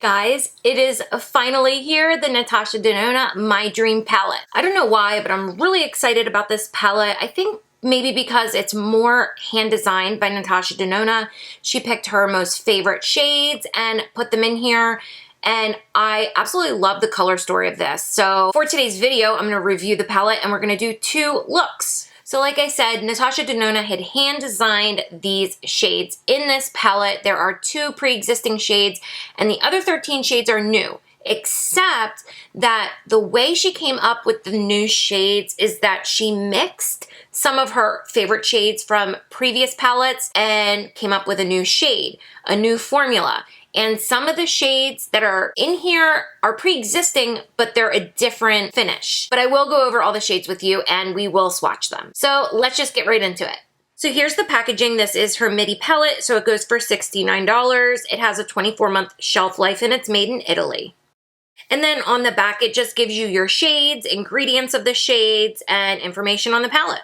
Guys, it is finally here, the Natasha Denona My Dream Palette. I don't know why, but I'm really excited about this palette. I think maybe because it's more hand designed by Natasha Denona. She picked her most favorite shades and put them in here. And I absolutely love the color story of this. So for today's video, I'm gonna review the palette and we're gonna do 2 looks. So like I said, Natasha Denona had hand designed these shades in this palette. There are 2 pre-existing shades and the other 13 shades are new, except that the way she came up with the new shades is that she mixed some of her favorite shades from previous palettes and came up with a new shade, a new formula. And some of the shades that are in here are pre-existing, but they're a different finish. But I will go over all the shades with you and we will swatch them. So let's just get right into it. So here's the packaging. This is her midi palette, so it goes for $69. It has a 24-month shelf life and it's made in Italy. And then on the back, it just gives you your shades, ingredients of the shades, and information on the palette.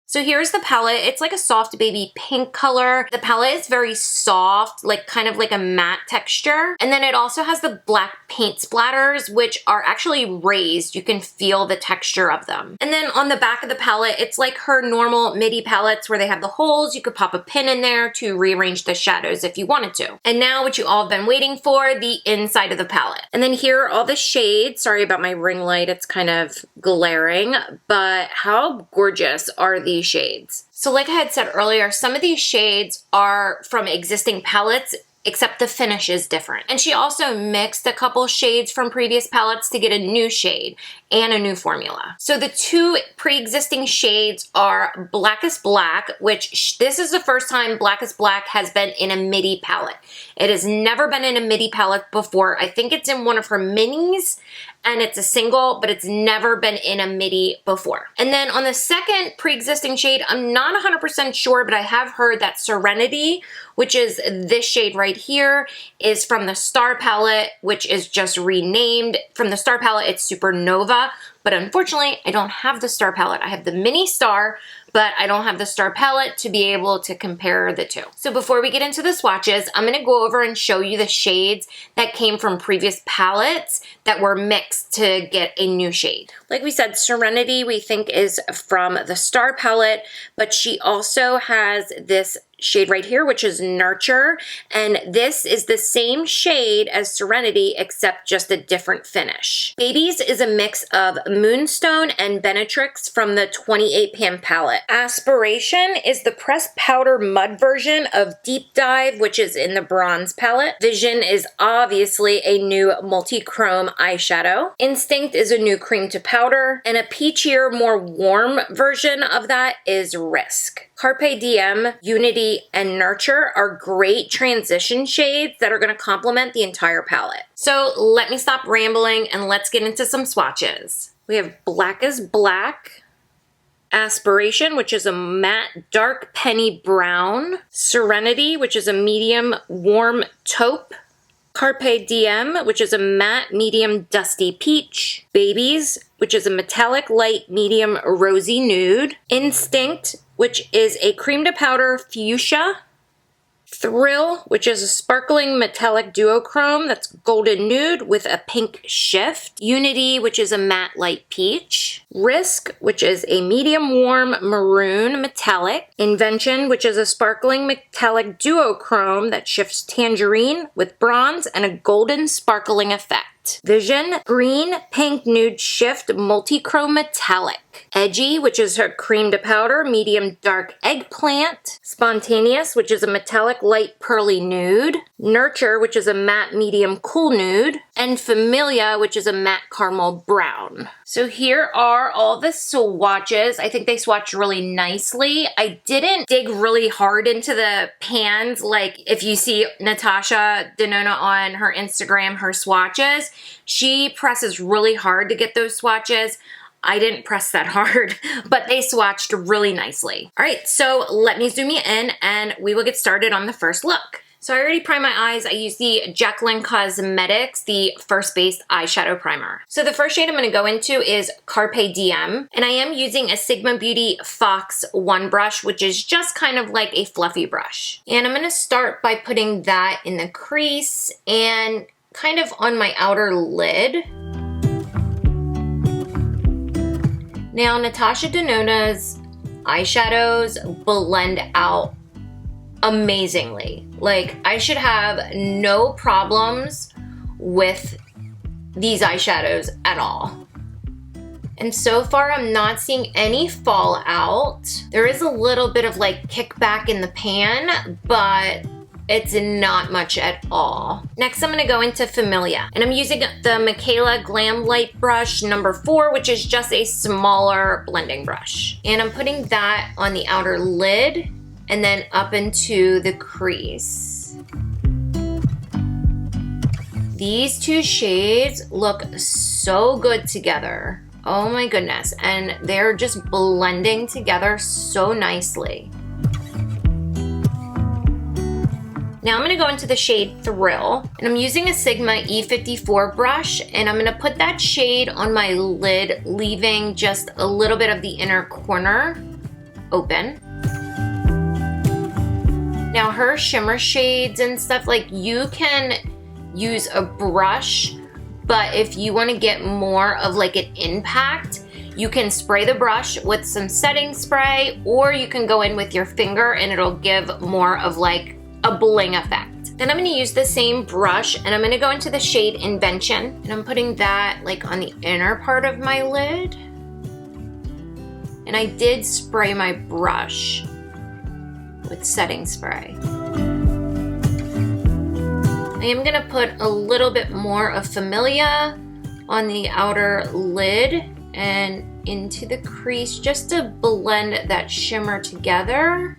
So here's the palette. It's like a soft baby pink color. The palette is very soft, like kind of like a matte texture. And then it also has the black paint splatters, which are actually raised. You can feel the texture of them. And then on the back of the palette, it's like her normal midi palettes where they have the holes. You could pop a pin in there to rearrange the shadows if you wanted to. And now what you all have been waiting for, the inside of the palette. And then here are all the shades. Sorry about my ring light. It's kind of glaring, but how gorgeous are these shades? So like I had said earlier, some of these shades are from existing palettes, except the finish is different. And she also mixed a couple shades from previous palettes to get a new shade and a new formula. So the 2 pre-existing shades are Blackest Black, which this is the first time Blackest Black has been in a midi palette. It has never been in a midi palette before. I think it's in one of her minis and it's a single, but it's never been in a midi before. And then on the second pre-existing shade, I'm not 100% sure, but I have heard that Serenity, which is this shade right here, is from the Star palette, which is just renamed. From the Star palette, it's Supernova, but unfortunately, I don't have the Star palette. I have the mini Star, but I don't have the Star palette to be able to compare the 2. So before we get into the swatches, I'm gonna go over and show you the shades that came from previous palettes that were mixed to get a new shade. Like we said, Serenity we think is from the Star palette, but she also has this shade right here, which is Nurture, and this is the same shade as Serenity, except just a different finish. Babies is a mix of Moonstone and Benetrix from the 28 pan palette. Aspiration is the pressed powder mud version of Deep Dive, which is in the bronze palette. Vision is obviously a new multi-chrome eyeshadow. Instinct is a new cream to powder, and a peachier, more warm version of that is Risk. Carpe Diem, Unity, and Nurture are great transition shades that are going to complement the entire palette. So let me stop rambling and let's get into some swatches. We have Blackest Black, Aspiration, which is a matte dark penny brown, Serenity, which is a medium warm taupe, Carpe Diem, which is a matte medium dusty peach, Babies, which is a metallic light medium rosy nude, Instinct, which is a cream to powder fuchsia, Thrill, which is a sparkling metallic duochrome that's golden nude with a pink shift, Unity, which is a matte light peach, Risk, which is a medium warm maroon metallic, Invention, which is a sparkling metallic duochrome that shifts tangerine with bronze and a golden sparkling effect. Vision, green, pink, nude shift, multi-chrome metallic. Edgy, which is her cream to powder, medium dark eggplant. Spontaneous, which is a metallic light pearly nude. Nurture, which is a matte medium cool nude. And Familia, which is a matte caramel brown. So here are all the swatches. I think they swatched really nicely. I didn't dig really hard into the pans like if you see Natasha Denona on her Instagram, her swatches. She presses really hard to get those swatches. I didn't press that hard, but they swatched really nicely. All right, so let me zoom you in and we will get started on the first look. So I already primed my eyes. I used the Jaclyn Cosmetics, the First Base Eyeshadow Primer. So the first shade I'm going to go into is Carpe Diem, and I am using a Sigma Beauty Fox 1 brush, which is just kind of like a fluffy brush. And I'm going to start by putting that in the crease and kind of on my outer lid. Now, Natasha Denona's eyeshadows blend out amazingly. Like, I should have no problems with these eyeshadows at all. And so far, I'm not seeing any fallout. There is a little bit of like kickback in the pan, but it's not much at all. Next, I'm gonna go into Familia, and I'm using the Michaela Glam Light brush number 4, which is just a smaller blending brush. And I'm putting that on the outer lid and then up into the crease. These two shades look so good together. Oh my goodness, and they're just blending together so nicely. Now I'm gonna go into the shade Thrill, and I'm using a Sigma E54 brush, and I'm gonna put that shade on my lid, leaving just a little bit of the inner corner open. Now her shimmer shades and stuff, like, you can use a brush, but if you wanna get more of like an impact, you can spray the brush with some setting spray, or you can go in with your finger and it'll give more of like a bling effect. Then I'm gonna use the same brush, and I'm gonna go into the shade Invention, and I'm putting that like on the inner part of my lid. And I did spray my brush with setting spray. I am gonna put a little bit more of Familia on the outer lid and into the crease just to blend that shimmer together.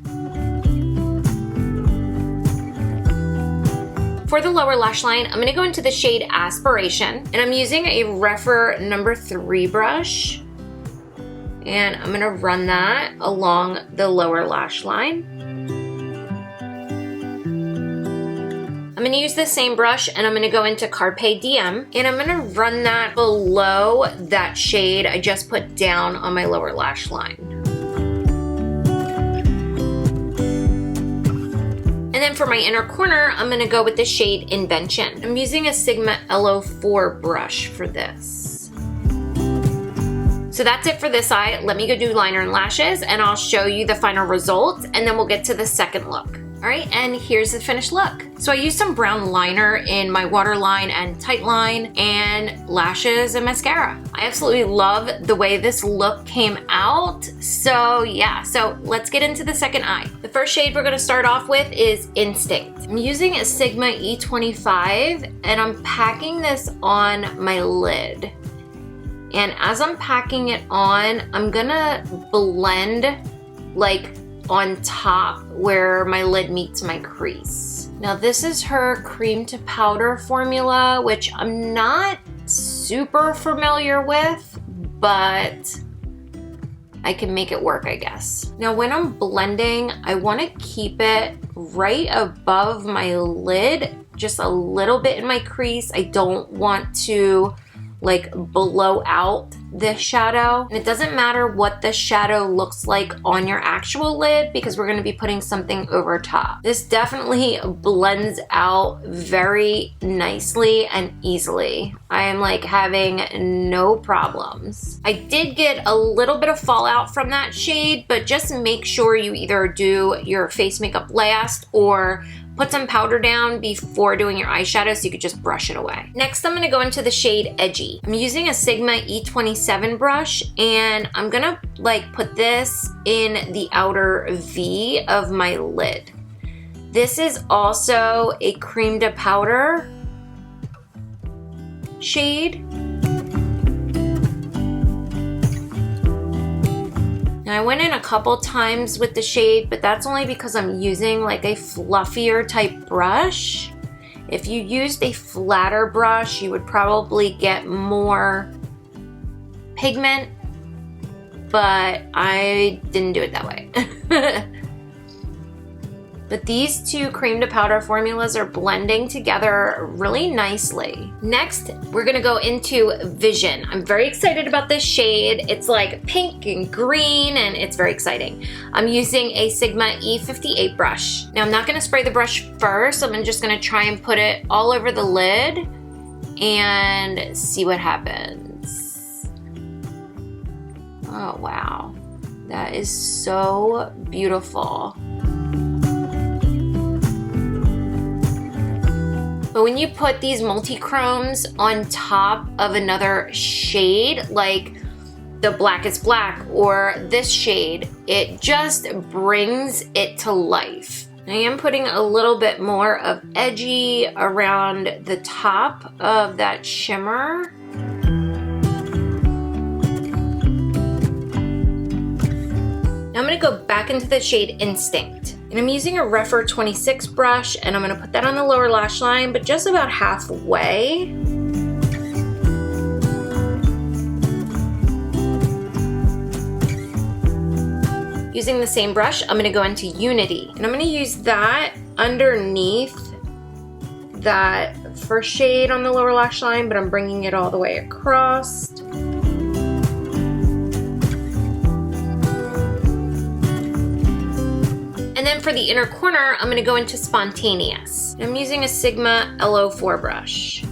For the lower lash line, I'm gonna go into the shade Aspiration, and I'm using a Rephr number 3 brush, and I'm gonna run that along the lower lash line. I'm gonna use the same brush, and I'm gonna go into Carpe Diem, and I'm gonna run that below that shade I just put down on my lower lash line. And then for my inner corner, I'm gonna go with the shade Invention. I'm using a Sigma LO4 brush for this. So that's it for this eye. Let me go do liner and lashes, and I'll show you the final results, and then we'll get to the second look. All right, and here's the finished look. So I used some brown liner in my waterline and tight line, and lashes and mascara. I absolutely love the way this look came out. So yeah, so let's get into the second eye. The first shade we're gonna start off with is Instinct. I'm using a Sigma E25, and I'm packing this on my lid. And as I'm packing it on, I'm gonna blend like on top where my lid meets my crease. Now this is her cream to powder formula, which I'm not super familiar with, but I can make it work, I guess. Now when I'm blending, I wanna keep it right above my lid, just a little bit in my crease. I don't want to like blow out this shadow. And it doesn't matter what the shadow looks like on your actual lid, because we're gonna be putting something over top. This definitely blends out very nicely and easily. I am like having no problems. I did get a little bit of fallout from that shade, but just make sure you either do your face makeup last or put some powder down before doing your eyeshadow so you could just brush it away. Next, I'm gonna go into the shade Edgy. I'm using a Sigma E27 brush, and I'm gonna like put this in the outer V of my lid. This is also a cream to powder shade. I went in a couple times with the shade, but that's only because I'm using like a fluffier type brush. If you used a flatter brush, you would probably get more pigment, but I didn't do it that way. But these two cream to powder formulas are blending together really nicely. Next, we're gonna go into Vision. I'm very excited about this shade. It's like pink and green, and it's very exciting. I'm using a Sigma E58 brush. Now I'm not gonna spray the brush first. I'm just gonna try and put it all over the lid and see what happens. Oh, wow. That is so beautiful. But when you put these multi-chromes on top of another shade, like the blackest black or this shade, it just brings it to life. I am putting a little bit more of edgy around the top of that shimmer. Now I'm gonna go back into the shade Instinct. And I'm using a Refer 26 brush, and I'm gonna put that on the lower lash line, but just about halfway. Using the same brush, I'm gonna go into Unity, and I'm gonna use that underneath that first shade on the lower lash line, but I'm bringing it all the way across. And then for the inner corner, I'm gonna go into Spontaneous. I'm using a Sigma LO4 brush.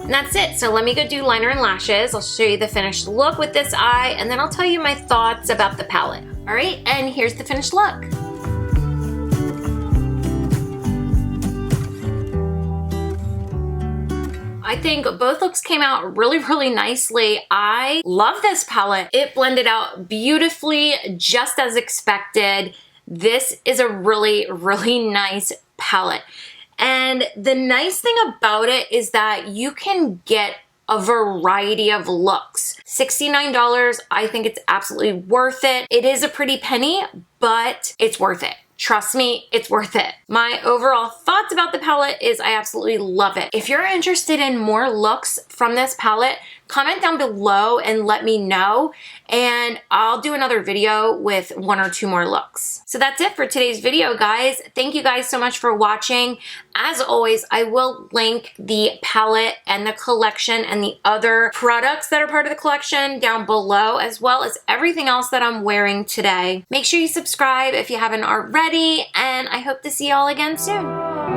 And that's it. So let me go do liner and lashes. I'll show you the finished look with this eye, and then I'll tell you my thoughts about the palette. All right, and here's the finished look. I think both looks came out really, really nicely. I love this palette. It blended out beautifully, just as expected. This is a really, really nice palette. And the nice thing about it is that you can get a variety of looks. $69, I think it's absolutely worth it. It is a pretty penny, but it's worth it. Trust me, it's worth it. My overall thoughts about the palette is I absolutely love it. If you're interested in more looks from this palette, comment down below and let me know, and I'll do another video with 1 or 2 more looks. So that's it for today's video, guys. Thank you guys so much for watching. As always, I will link the palette and the collection and the other products that are part of the collection down below, as well as everything else that I'm wearing today. Make sure you subscribe if you haven't already, and I hope to see y'all again soon.